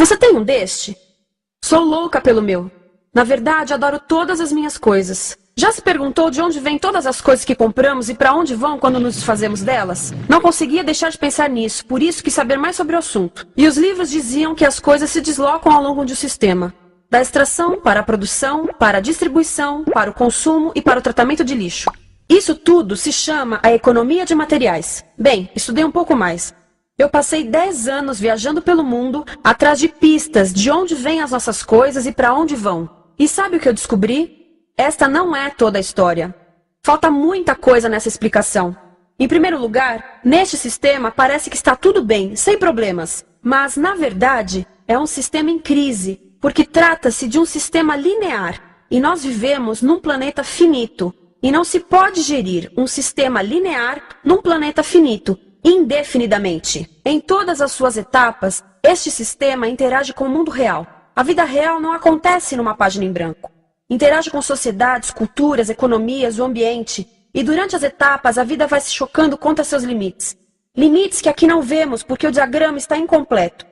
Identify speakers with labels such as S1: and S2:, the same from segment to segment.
S1: Você tem um deste? Sou louca pelo meu. Na verdade, adoro todas as minhas coisas. Já se perguntou de onde vêm todas as coisas que compramos e para onde vão quando nos desfazemos delas? Não conseguia deixar de pensar nisso, por isso quis saber mais sobre o assunto. E os livros diziam que as coisas se deslocam ao longo de um sistema. Da extração para a produção, para a distribuição, para o consumo e para o tratamento de lixo. Isso tudo se chama a economia de materiais. Bem, estudei um pouco mais. Eu passei 10 anos viajando pelo mundo, atrás de pistas de onde vêm as nossas coisas e para onde vão. E sabe o que eu descobri? Esta não é toda a história. Falta muita coisa nessa explicação. Em primeiro lugar, neste sistema parece que está tudo bem, sem problemas. Mas, na verdade, é um sistema em crise, porque trata-se de um sistema linear. E nós vivemos num planeta finito. E não se pode gerir um sistema linear num planeta finito, indefinidamente. Em todas as suas etapas, este sistema interage com o mundo real. A vida real não acontece numa página em branco. Interage com sociedades, culturas, economias, o ambiente. E durante as etapas, a vida vai se chocando contra seus limites. Limites que aqui não vemos porque o diagrama está incompleto.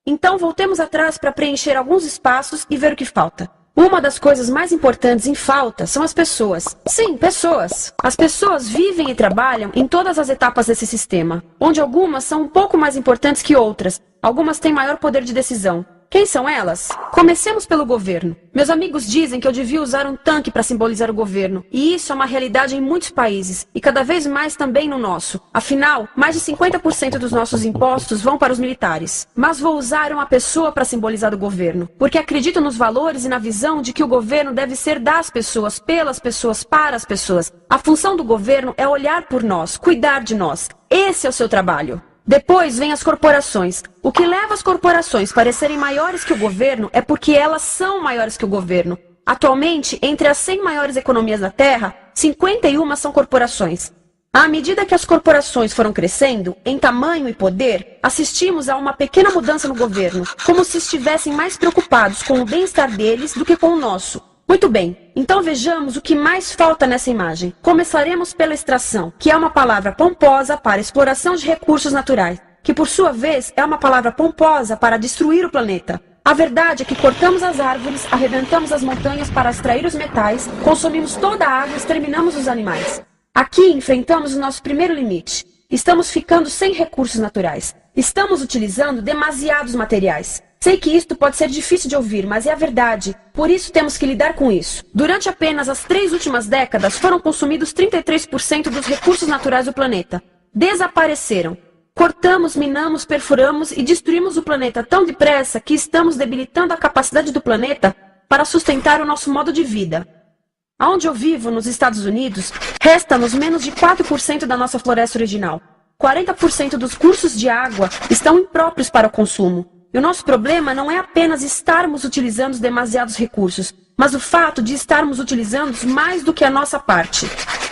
S1: Então, voltemos atrás para preencher alguns espaços e ver o que falta. Uma das coisas mais importantes em falta são as pessoas. Sim, pessoas. As pessoas vivem e trabalham em todas as etapas desse sistema, onde algumas são um pouco mais importantes que outras. Algumas têm maior poder de decisão. Quem são elas? Comecemos pelo governo. Meus amigos dizem que eu devia usar um tanque para simbolizar o governo. E isso é uma realidade em muitos países, e cada vez mais também no nosso. Afinal, mais de 50% dos nossos impostos vão para os militares. Mas vou usar uma pessoa para simbolizar o governo, porque acredito nos valores e na visão de que o governo deve ser das pessoas, pelas pessoas, para as pessoas. A função do governo é olhar por nós, cuidar de nós. Esse é o seu trabalho. Depois vem as corporações. O que leva as corporações a parecerem maiores que o governo é porque elas são maiores que o governo. Atualmente, entre as 100 maiores economias da Terra, 51 são corporações. À medida que as corporações foram crescendo, em tamanho e poder, assistimos a uma pequena mudança no governo, como se estivessem mais preocupados com o bem-estar deles do que com o nosso. Muito bem, então vejamos o que mais falta nessa imagem. Começaremos pela extração, que é uma palavra pomposa para exploração de recursos naturais, que por sua vez é uma palavra pomposa para destruir o planeta. A verdade é que cortamos as árvores, arrebentamos as montanhas para extrair os metais, consumimos toda a água e exterminamos os animais. Aqui enfrentamos o nosso primeiro limite. Estamos ficando sem recursos naturais. Estamos utilizando demasiados materiais. Sei que isto pode ser difícil de ouvir, mas é a verdade. Por isso temos que lidar com isso. Durante apenas as 3 últimas décadas, foram consumidos 33% dos recursos naturais do planeta. Desapareceram. Cortamos, minamos, perfuramos e destruímos o planeta tão depressa que estamos debilitando a capacidade do planeta para sustentar o nosso modo de vida. Onde eu vivo, nos Estados Unidos, resta-nos menos de 4% da nossa floresta original. 40% dos cursos de água estão impróprios para o consumo. E o nosso problema não é apenas estarmos utilizando demasiados recursos, mas o fato de estarmos utilizando mais do que a nossa parte.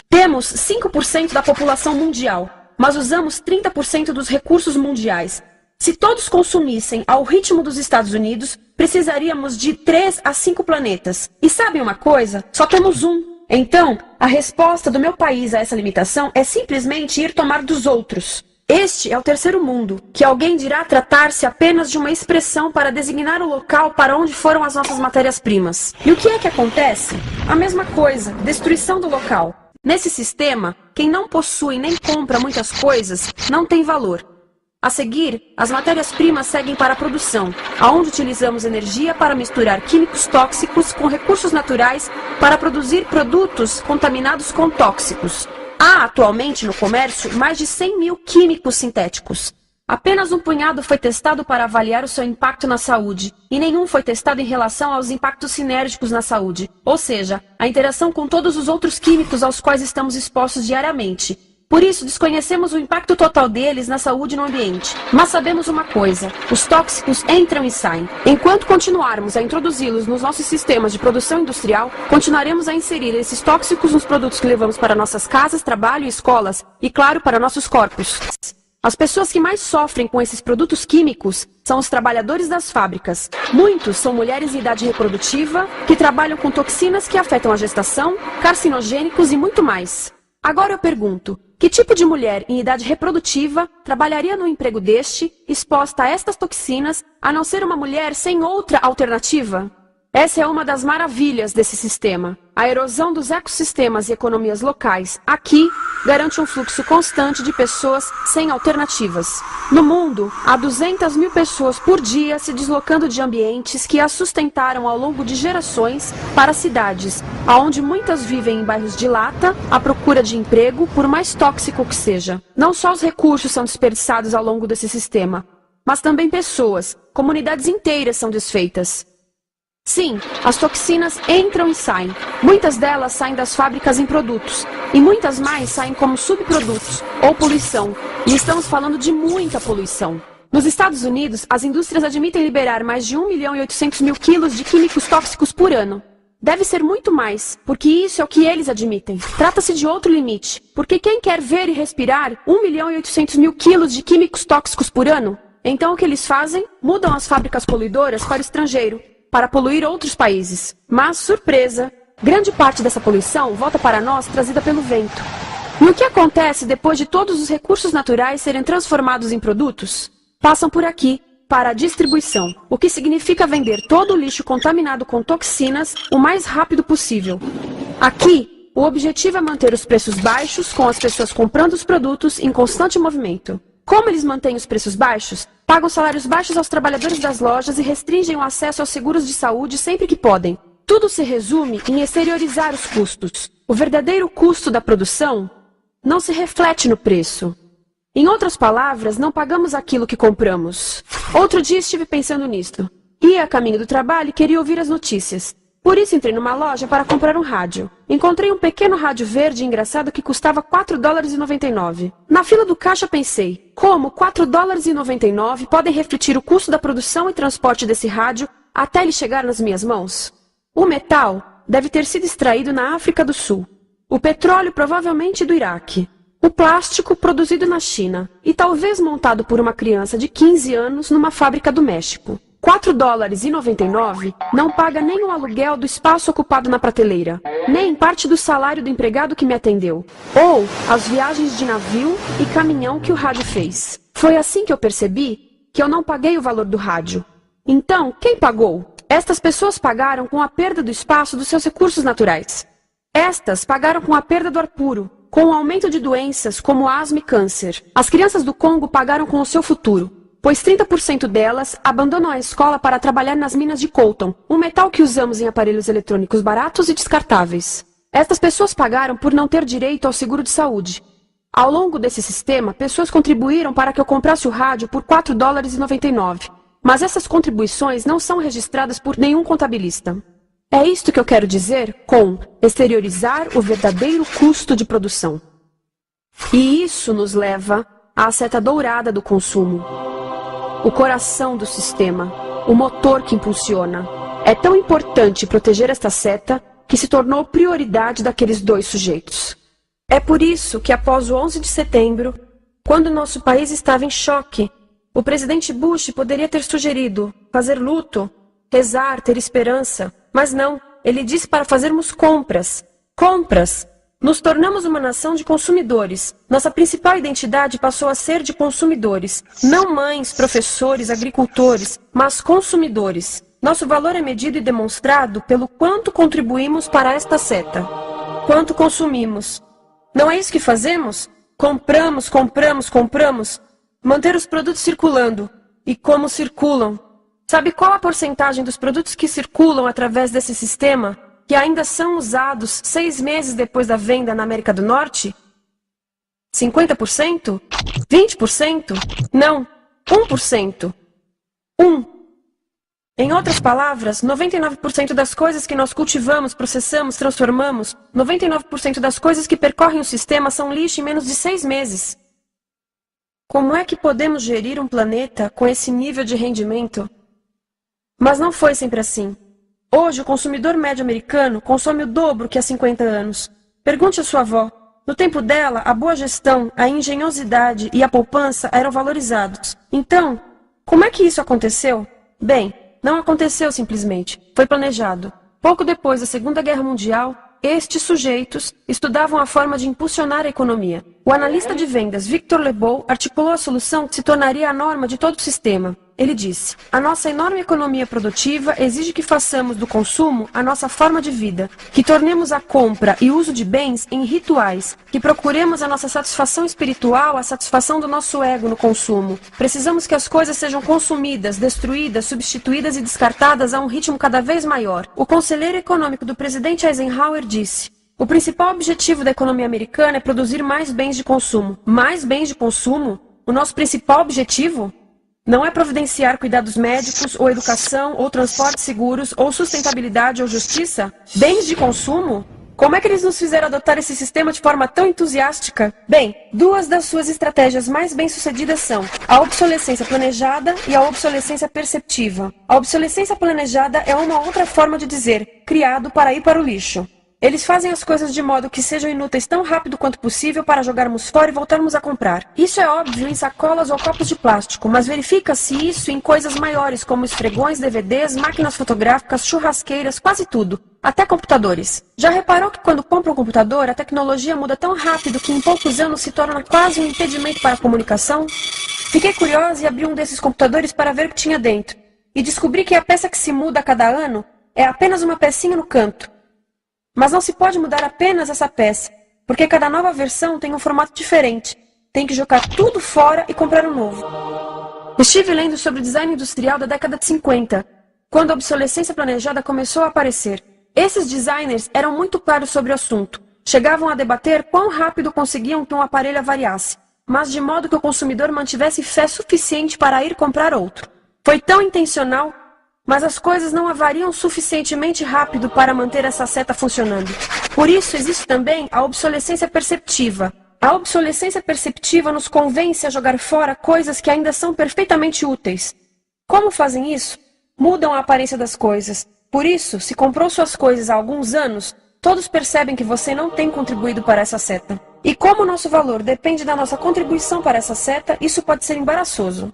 S1: Temos 5% da população mundial, mas usamos 30% dos recursos mundiais. Se todos consumissem ao ritmo dos Estados Unidos, precisaríamos de 3 a 5 planetas. E sabem uma coisa? Só temos um. Então, a resposta do meu país a essa limitação é simplesmente ir tomar dos outros. Este é o terceiro mundo, que alguém dirá tratar-se apenas de uma expressão para designar o local para onde foram as nossas matérias-primas. E o que é que acontece? A mesma coisa, destruição do local. Nesse sistema, quem não possui nem compra muitas coisas não tem valor. A seguir, as matérias-primas seguem para a produção, aonde utilizamos energia para misturar químicos tóxicos com recursos naturais para produzir produtos contaminados com tóxicos. Há atualmente no comércio mais de 100 mil químicos sintéticos. Apenas um punhado foi testado para avaliar o seu impacto na saúde, e nenhum foi testado em relação aos impactos sinérgicos na saúde, ou seja, a interação com todos os outros químicos aos quais estamos expostos diariamente. Por isso, desconhecemos o impacto total deles na saúde e no ambiente. Mas sabemos uma coisa, os tóxicos entram e saem. Enquanto continuarmos a introduzi-los nos nossos sistemas de produção industrial, continuaremos a inserir esses tóxicos nos produtos que levamos para nossas casas, trabalho e escolas, e claro, para nossos corpos. As pessoas que mais sofrem com esses produtos químicos são os trabalhadores das fábricas. Muitos são mulheres em idade reprodutiva, que trabalham com toxinas que afetam a gestação, carcinogênicos e muito mais. Agora eu pergunto, que tipo de mulher em idade reprodutiva trabalharia no emprego deste, exposta a estas toxinas, a não ser uma mulher sem outra alternativa? Essa é uma das maravilhas desse sistema. A erosão dos ecossistemas e economias locais aqui garante um fluxo constante de pessoas sem alternativas. No mundo, há 200 mil pessoas por dia se deslocando de ambientes que as sustentaram ao longo de gerações para cidades, onde muitas vivem em bairros de lata, à procura de emprego, por mais tóxico que seja. Não só os recursos são desperdiçados ao longo desse sistema, mas também pessoas, comunidades inteiras são desfeitas. Sim, as toxinas entram e saem. Muitas delas saem das fábricas em produtos, e muitas mais saem como subprodutos, ou poluição. E estamos falando de muita poluição. Nos Estados Unidos, as indústrias admitem liberar mais de 1.800.000 quilos de químicos tóxicos por ano. Deve ser muito mais, porque isso é o que eles admitem. Trata-se de outro limite, porque quem quer ver e respirar 1.800.000 quilos de químicos tóxicos por ano? Então o que eles fazem? Mudam as fábricas poluidoras para o estrangeiro, para poluir outros países. Mas, surpresa, grande parte dessa poluição volta para nós trazida pelo vento. E o que acontece depois de todos os recursos naturais serem transformados em produtos? Passam por aqui, para a distribuição, o que significa vender todo o lixo contaminado com toxinas o mais rápido possível. Aqui, o objetivo é manter os preços baixos, com as pessoas comprando os produtos em constante movimento. Como eles mantêm os preços baixos? Pagam salários baixos aos trabalhadores das lojas e restringem o acesso aos seguros de saúde sempre que podem. Tudo se resume em exteriorizar os custos. O verdadeiro custo da produção não se reflete no preço. Em outras palavras, não pagamos aquilo que compramos. Outro dia estive pensando nisto. Ia a caminho do trabalho e queria ouvir as notícias. Por isso entrei numa loja para comprar um rádio. Encontrei um pequeno rádio verde engraçado que custava $4,99. Na fila do caixa pensei, como $4,99 podem refletir o custo da produção e transporte desse rádio até ele chegar nas minhas mãos? O metal deve ter sido extraído na África do Sul. O petróleo provavelmente do Iraque. O plástico produzido na China e talvez montado por uma criança de 15 anos numa fábrica do México. $4,99 não paga nem o aluguel do espaço ocupado na prateleira, nem parte do salário do empregado que me atendeu, ou as viagens de navio e caminhão que o rádio fez. Foi assim que eu percebi que eu não paguei o valor do rádio. Então, quem pagou? Estas pessoas pagaram com a perda do espaço dos seus recursos naturais. Estas pagaram com a perda do ar puro, com o aumento de doenças como asma e câncer. As crianças do Congo pagaram com o seu futuro, pois 30% delas abandonam a escola para trabalhar nas minas de coltan, um metal que usamos em aparelhos eletrônicos baratos e descartáveis. Estas pessoas pagaram por não ter direito ao seguro de saúde. Ao longo desse sistema, pessoas contribuíram para que eu comprasse o rádio por $4,99. Mas essas contribuições não são registradas por nenhum contabilista. É isto que eu quero dizer com exteriorizar o verdadeiro custo de produção. E isso nos leva à seta dourada do consumo. O coração do sistema, o motor que impulsiona. É tão importante proteger esta seta que se tornou prioridade daqueles dois sujeitos. É por isso que após o 11 de setembro, quando nosso país estava em choque, o presidente Bush poderia ter sugerido fazer luto, rezar, ter esperança, mas não, ele disse para fazermos compras. Compras! Nos tornamos uma nação de consumidores. Nossa principal identidade passou a ser de consumidores. Não mães, professores, agricultores, mas consumidores. Nosso valor é medido e demonstrado pelo quanto contribuímos para esta seta. Quanto consumimos. Não é isso que fazemos? Compramos, compramos, compramos. Manter os produtos circulando. E como circulam? Sabe qual a porcentagem dos produtos que circulam através desse sistema que ainda são usados 6 meses depois da venda na América do Norte? 50%? 20%? Não, 1%. 1. Em outras palavras, 99% das coisas que nós cultivamos, processamos, transformamos, 99% das coisas que percorrem o sistema são lixo em menos de 6 meses. Como é que podemos gerir um planeta com esse nível de rendimento? Mas não foi sempre assim. Hoje, o consumidor médio americano consome o dobro que há 50 anos. Pergunte à sua avó. No tempo dela, a boa gestão, a engenhosidade e a poupança eram valorizados. Então, como é que isso aconteceu? Bem, não aconteceu simplesmente. Foi planejado. Pouco depois da Segunda Guerra Mundial, estes sujeitos estudavam a forma de impulsionar a economia. O analista de vendas Victor Lebow articulou a solução que se tornaria a norma de todo o sistema. Ele disse: a nossa enorme economia produtiva exige que façamos do consumo a nossa forma de vida, que tornemos a compra e uso de bens em rituais, que procuremos a nossa satisfação espiritual, a satisfação do nosso ego no consumo. Precisamos que as coisas sejam consumidas, destruídas, substituídas e descartadas a um ritmo cada vez maior. O conselheiro econômico do presidente Eisenhower disse: o principal objetivo da economia americana é produzir mais bens de consumo. Mais bens de consumo? O nosso principal objetivo? Não é providenciar cuidados médicos, ou educação, ou transportes seguros, ou sustentabilidade, ou justiça? Bens de consumo? Como é que eles nos fizeram adotar esse sistema de forma tão entusiástica? Bem, duas das suas estratégias mais bem-sucedidas são a obsolescência planejada e a obsolescência perceptiva. A obsolescência planejada é uma outra forma de dizer criado para ir para o lixo. Eles fazem as coisas de modo que sejam inúteis tão rápido quanto possível para jogarmos fora e voltarmos a comprar. Isso é óbvio em sacolas ou copos de plástico, mas verifica-se isso em coisas maiores como esfregões, DVDs, máquinas fotográficas, churrasqueiras, quase tudo. Até computadores. Já reparou que quando compra um computador, a tecnologia muda tão rápido que em poucos anos se torna quase um impedimento para a comunicação? Fiquei curiosa e abri um desses computadores para ver o que tinha dentro. E descobri que a peça que se muda a cada ano é apenas uma pecinha no canto. Mas não se pode mudar apenas essa peça, porque cada nova versão tem um formato diferente. Tem que jogar tudo fora e comprar um novo. Estive lendo sobre o design industrial da década de 50, quando a obsolescência planejada começou a aparecer. Esses designers eram muito claros sobre o assunto. Chegavam a debater quão rápido conseguiam que um aparelho avariasse, mas de modo que o consumidor mantivesse fé suficiente para ir comprar outro. Foi tão intencional, mas as coisas não avariam suficientemente rápido para manter essa seta funcionando. Por isso existe também a obsolescência perceptiva. A obsolescência perceptiva nos convence a jogar fora coisas que ainda são perfeitamente úteis. Como fazem isso? Mudam a aparência das coisas. Por isso, se comprou suas coisas há alguns anos, todos percebem que você não tem contribuído para essa seta. E como o nosso valor depende da nossa contribuição para essa seta, isso pode ser embaraçoso.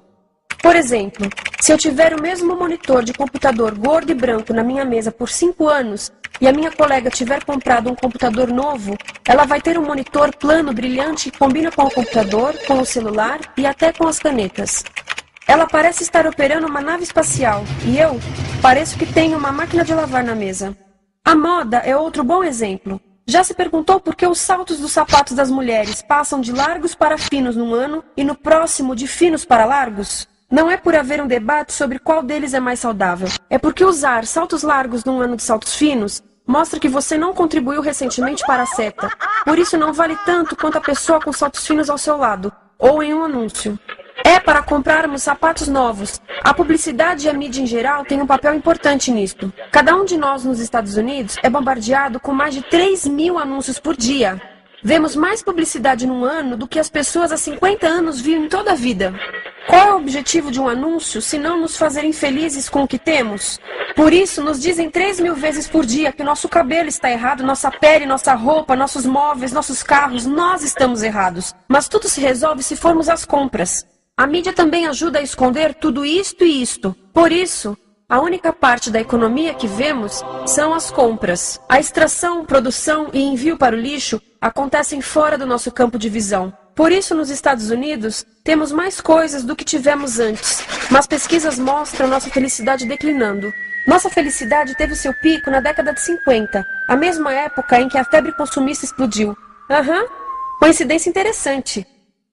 S1: Por exemplo, se eu tiver o mesmo monitor de computador gordo e branco na minha mesa por 5 anos e a minha colega tiver comprado um computador novo, ela vai ter um monitor plano, brilhante, que combina com o computador, com o celular e até com as canetas. Ela parece estar operando uma nave espacial e eu pareço que tenho uma máquina de lavar na mesa. A moda é outro bom exemplo. Já se perguntou por que os saltos dos sapatos das mulheres passam de largos para finos num ano e no próximo de finos para largos? Não é por haver um debate sobre qual deles é mais saudável. É porque usar saltos largos num ano de saltos finos mostra que você não contribuiu recentemente para a seta. Por isso não vale tanto quanto a pessoa com saltos finos ao seu lado, ou em um anúncio. É para comprarmos sapatos novos. A publicidade e a mídia em geral têm um papel importante nisto. Cada um de nós nos Estados Unidos é bombardeado com mais de 3.000 anúncios por dia. Vemos mais publicidade num ano do que as pessoas há 50 anos viam em toda a vida. Qual é o objetivo de um anúncio se não nos fazerem felizes com o que temos? Por isso, nos dizem 3.000 vezes por dia que nosso cabelo está errado, nossa pele, nossa roupa, nossos móveis, nossos carros, nós estamos errados. Mas tudo se resolve se formos às compras. A mídia também ajuda a esconder tudo isto e isto. Por isso, a única parte da economia que vemos são as compras. A extração, produção e envio para o lixo acontecem fora do nosso campo de visão. Por isso, nos Estados Unidos, temos mais coisas do que tivemos antes. Mas pesquisas mostram nossa felicidade declinando. Nossa felicidade teve seu pico na década de 50, a mesma época em que a febre consumista explodiu. Coincidência interessante.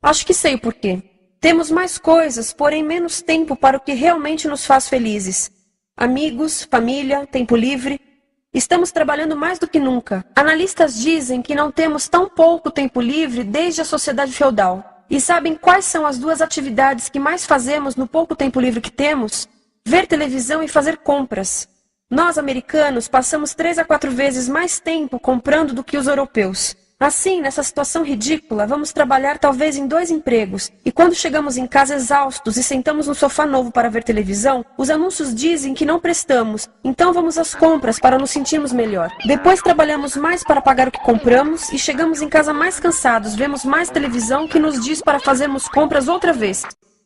S1: Acho que sei o porquê. Temos mais coisas, porém menos tempo para o que realmente nos faz felizes. Amigos, família, tempo livre. Estamos trabalhando mais do que nunca. Analistas dizem que não temos tão pouco tempo livre desde a sociedade feudal. E sabem quais são as duas atividades que mais fazemos no pouco tempo livre que temos? Ver televisão e fazer compras. Nós, americanos, passamos 3 a 4 vezes mais tempo comprando do que os europeus. Assim, nessa situação ridícula, vamos trabalhar talvez em 2 empregos. E quando chegamos em casa exaustos e sentamos no sofá novo para ver televisão, os anúncios dizem que não prestamos. Então vamos às compras para nos sentirmos melhor. Depois trabalhamos mais para pagar o que compramos e chegamos em casa mais cansados, vemos mais televisão que nos diz para fazermos compras outra vez.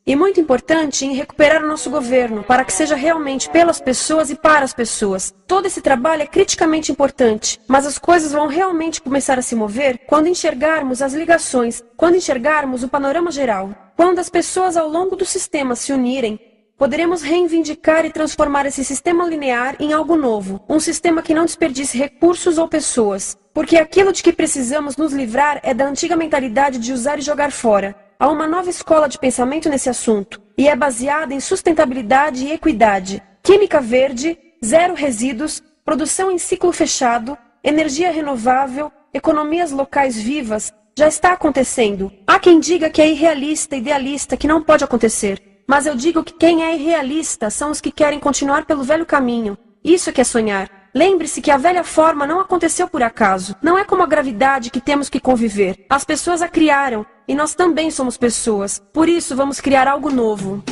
S1: E muito importante em recuperar o nosso governo, para que seja realmente pelas pessoas e para as pessoas. Todo esse trabalho é criticamente importante, mas as coisas vão realmente começar a se mover quando enxergarmos as ligações, quando enxergarmos o panorama geral. Quando as pessoas ao longo do sistema se unirem, poderemos reivindicar e transformar esse sistema linear em algo novo, um sistema que não desperdice recursos ou pessoas, porque aquilo de que precisamos nos livrar é da antiga mentalidade de usar e jogar fora. Há uma nova escola de pensamento nesse assunto, e é baseada em sustentabilidade e equidade, química verde, zero resíduos, produção em ciclo fechado, energia renovável, economias locais vivas. Já está acontecendo. Há quem diga que é irrealista, idealista, que não pode acontecer. Mas eu digo que quem é irrealista são os que querem continuar pelo velho caminho. Isso é que é sonhar. Lembre-se que a velha forma não aconteceu por acaso. Não é como a gravidade que temos que conviver. As pessoas a criaram, e nós também somos pessoas. Por isso vamos criar algo novo.